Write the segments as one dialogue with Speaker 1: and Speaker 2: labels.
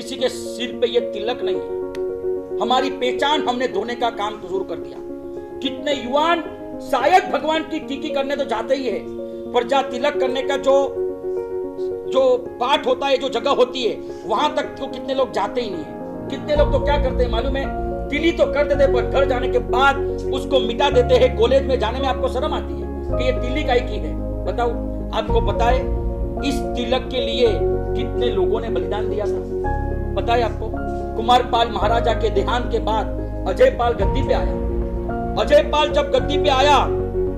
Speaker 1: किसी के सिर पे ये तिलक नहीं है। हमारी पहचान हमने धोने का काम शुरू कर दिया। कितने युवान शायद भगवान की टीकी करने तो जाते ही है, पर जहां तिलक करने का जो पाठ होता है, जो जगह होती है, वहां तक तो कितने लोग जाते ही नहीं है। कितने लोग तो क्या करते हैं मालूम है, तिली तो कर देते, पर घर जाने के बाद उसको मिटा देते हैं। कॉलेज में जाने में आपको शर्म आती है कि ये तिली काहे की है। बताओ, आपको पता है इस तिलक के लिए कितने लोगों ने बलिदान दिया था? पता है आपको? कुमारपाल महाराजा के देहांत के बाद अजयपाल गद्दी पे आया। अजयपाल जब गद्दी पे आया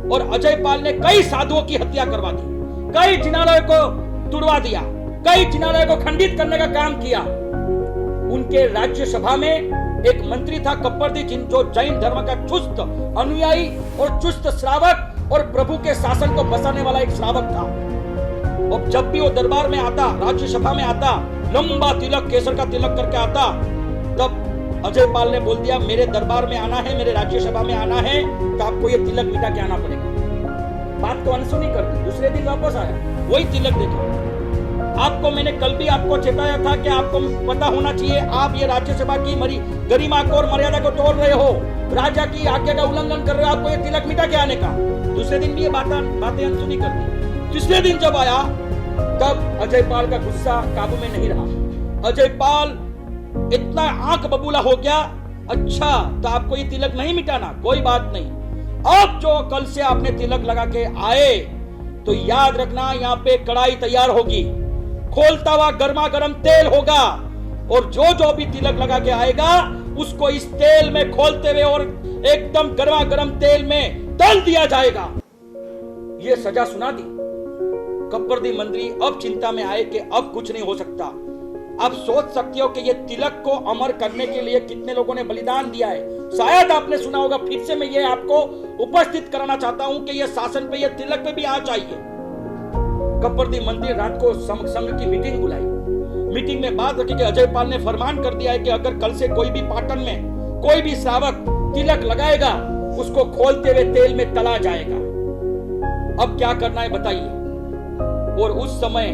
Speaker 1: और अजयपाल ने कई साधुओं की हत्या करवा दी, कई जिनालयों को तुड़वा दिया, कई जिनालयों को खंडित करने का काम किया। उनके राज्यसभा में एक मंत्री था कप्परदी, जो जैन धर्म का चुस्त अनुयायी और चुस्त श्रावक और प्रभु के शासन को बसाने वाला एक श्रावक था। और जब भी वो दरबार में आता, राज्यसभा में आता, लंबा तिलक, केसर का तिलक करके आता, तब अजयपाल ने बोल दिया मेरे दरबार में आना है, मेरे राज्यसभा में आना है, तो आपको ये तिलक मिटा के आना पड़ेगा। बात को अनसुनी कर दी। दूसरे दिन वापस आया, वही तिलक देखा। आपको मैंने कल भी आपको चेताया था कि आपको पता होना चाहिए, आप ये राज्यसभा की गरिमा को और मर्यादा को तोड़ रहे हो, राजा की आज्ञा का उल्लंघन कर रहे हो, आपको ये तिलक मिटा के आने का। दूसरे दिन भी ये बातें अनसुनी कर दी। तीसरे दिन जब आया, तब अजयपाल का गुस्सा काबू में नहीं रहा। अजयपाल इतना आंख बबूला हो गया, अच्छा तो आपको ये तिलक नहीं मिटाना, कोई बात नहीं। अब जो कल से आपने तिलक लगा के आए, तो याद रखना यहाँ पे कढ़ाई तैयार होगी, खोलता हुआ गर्मा गर्म तेल होगा, और जो भी तिलक लगा के आएगा उसको इस तेल में खोलते हुए और एकदम गर्मा गर्म तेल में तल दिया जाएगा। ये सजा सुना दी। कप्परदी मंत्री अब चिंता में आए कि अब कुछ नहीं हो सकता। आप सोच सकते हो कि ये तिलक को अमर करने के लिए कितने लोगों ने बलिदान दिया है। शायद आपने सुना होगा, फिर से मैं ये आपको उपस्थित कराना चाहता हूं कि ये शासन पे, ये तिलक पे भी आ चाहिए। कप्परदी मंत्री रात को संघ की मीटिंग बुलाई। मीटिंग में बात रखी कि अजयपाल ने फरमान कर दिया है कि अगर कल से कोई भी पाटन में कोई भी श्रावक तिलक लगाएगा, उसको खोलते हुए तेल में तला जाएगा। अब क्या करना है बताइए। और उस समय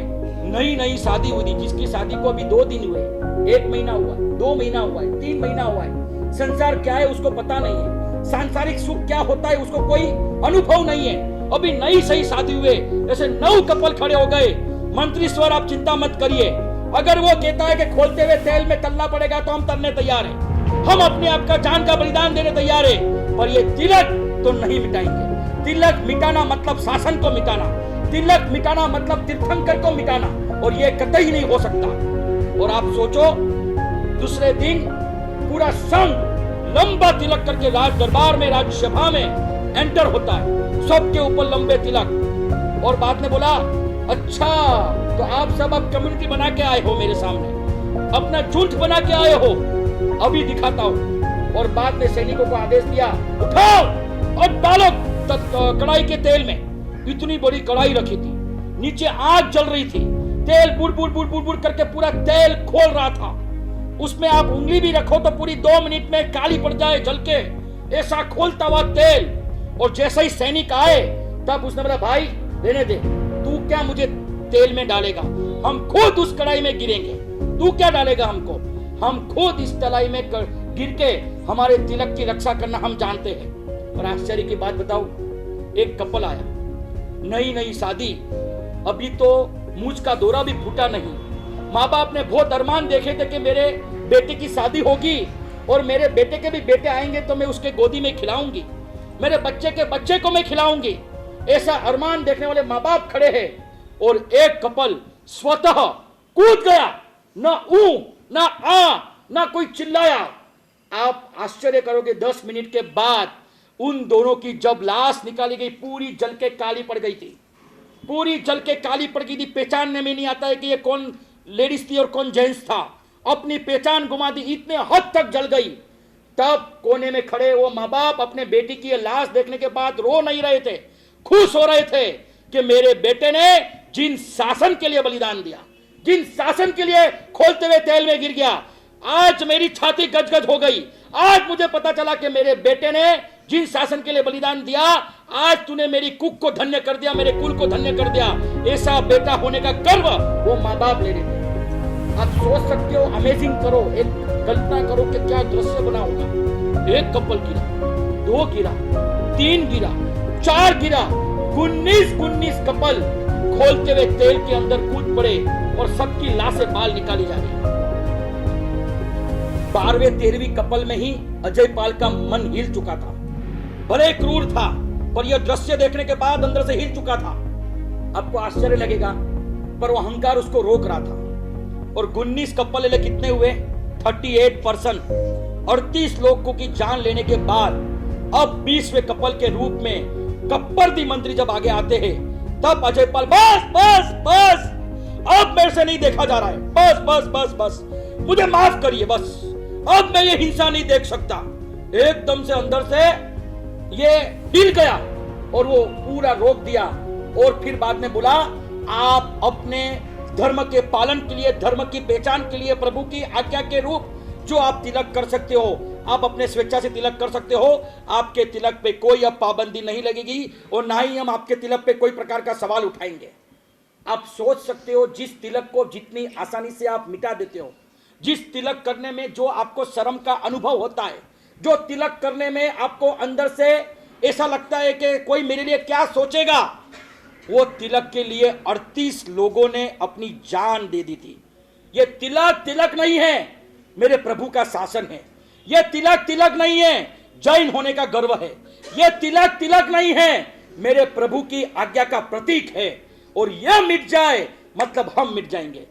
Speaker 1: नई नई शादी हुई थी, जिसकी शादी को अभी 2 दिन हुए, 1 महीना हुआ है, 2 महीना हुआ है, 3 महीना हुआ है। संसार क्या है उसको पता नहीं है, सांसारिक सुख क्या होता है उसको कोई अनुभव नहीं है। अभी नई सही शादी हुए, ऐसे 9 कपल खड़े हो गए। मंत्री स्वर, आप चिंता मत करिए, अगर वो कहता है कि खोलते हुए तेल में तलना पड़ेगा तो हम तलने तैयार हैं, हम अपने आप का जान का बलिदान देने तैयार हैं, पर ये तिलक तो नहीं मिटाएंगे। तिलक मिटाना मतलब शासन को मिटाना, तिलक मिटाना मतलब तीर्थंकर को मिटाना, और ये कतई नहीं हो सकता। और आप सोचो, दूसरे दिन पूरा संघ लंबा तिलक करके राज दरबार में, राज्यसभा में एंटर होता है, सबके ऊपर लंबे तिलक। और बाद में बोला, अच्छा तो आप सब अब कम्युनिटी बना के आए हो मेरे सामने, अपना झूठ बना के आए हो, अभी दिखाता हूं। और बाद में सैनिकों को आदेश दिया, उठाओ और डालो कढ़ाई के तेल में। इतनी बड़ी कढ़ाई रखी थी, नीचे आग जल रही थी, तेल बुड़ बुड़ बुड़ बुड़ बुड़ करके पूरा तेल खोल रहा था। उसमें आप उंगली भी रखो तो पूरी 2 मिनट में काली पड़ जाए जल के, ऐसा खोलता हुआ तेल। और जैसे ही सैनिक आए, तब उसने बोला, भाई रहने दे, तू क्या मुझे तेल में डालेगा, हम खुद उस कढ़ाई में गिरेंगे, तू क्या डालेगा हमको, हम खुद इस तलाई में गिर के हमारे तिलक की रक्षा करना हम जानते हैं। और आश्चर्य की बात बताऊं, एक कपल आया, नई नई शादी, अभी तो मूंछ का दौरा भी फूटा नहीं। माँ बाप ने बहुत अरमान देखे थे कि मेरे बेटे की शादी होगी और मेरे बेटे के भी बेटे आएंगे तो मैं उसके गोदी में खिलाऊंगी, मेरे बच्चे के बच्चे को मैं खिलाऊंगी, ऐसा अरमान देखने वाले माँ बाप खड़े हैं। और एक कपल स्वतः कूद गया, ना ऊ ना आ ना कोई चिल्लाया। आप आश्चर्य करोगे, 10 मिनट के बाद उन दोनों की जब लाश निकाली गई, पूरी जल के काली पड़ गई थी, पूरी जल के काली पड़ गई थी। पहचानने में नहीं आता है कि ये कौन लेडीज थी और कौन जेंट्स था, अपनी पहचान गुमा दी, इतने हद तक जल गई। तब कोने में खड़े वो माँ बाप अपने बेटी की लाश देखने के बाद रो नहीं रहे थे, खुश हो रहे थे कि मेरे बेटे ने जिन शासन के लिए बलिदान दिया, जिन शासन के लिए खोलते हुए तेल में गिर गया, आज मेरी छाती गजगज हो गई। आज मुझे पता चला कि मेरे बेटे ने जिन शासन के लिए बलिदान दिया, आज तूने मेरी कुक को धन्य कर दिया, मेरे कुल को धन्य कर दिया। ऐसा बेटा होने का गर्व वो माँ बाप ले रहे थे। आप सोच सकते हो, अमेजिंग करो, एक कल्पना करो कि क्या दृश्य बना होगा। एक कपल गिरा, 2 गिरा, 3 गिरा, 4 गिरा, 19 कपल खोलते हुए तेल के अंदर कूद पड़े और सबकी लाशें बाल निकाली जा रही। 12वें 13वीं कपल में ही अजय पाल का मन हिल चुका था। भले क्रूर था, पर यह दृश्य देखने के बाद अंदर से हिल चुका था। आपको आश्चर्य लगेगा, पर वो अहंकार उसको रोक रहा था। और 19 कपल कितने हुए? 38%। 38 लोगों की जान लेने के बाद अब 20वें कपल के रूप में कप्परदी मंत्री जब आगे आते हैं, तब अजय पाल बस बस बस, अब मेरे से नहीं देखा जा रहा है, बस बस बस बस, मुझे माफ करिए, बस अब मैं ये हिंसा नहीं देख सकता। एकदम से अंदर से ये हिल गया और वो पूरा रोक दिया। और फिर बाद में बोला, आप अपने धर्म के पालन के लिए, धर्म की पहचान के लिए, प्रभु की आज्ञा के रूप जो आप तिलक कर सकते हो, आप अपने स्वेच्छा से तिलक कर सकते हो, आपके तिलक पे कोई अब पाबंदी नहीं लगेगी और ना ही हम आपके तिलक पे कोई प्रकार का सवाल उठाएंगे। आप सोच सकते हो, जिस तिलक को जितनी आसानी से आप मिटा देते हो, जिस तिलक करने में जो आपको शर्म का अनुभव होता है, जो तिलक करने में आपको अंदर से ऐसा लगता है कि कोई मेरे लिए क्या सोचेगा, वो तिलक के लिए 38 लोगों ने अपनी जान दे दी थी। ये तिलक तिलक नहीं है, मेरे प्रभु का शासन है। ये तिलक तिलक नहीं है, जैन होने का गर्व है। ये तिलक तिलक नहीं है, मेरे प्रभु की आज्ञा का प्रतीक है। और यह मिट जाए मतलब हम मिट जाएंगे।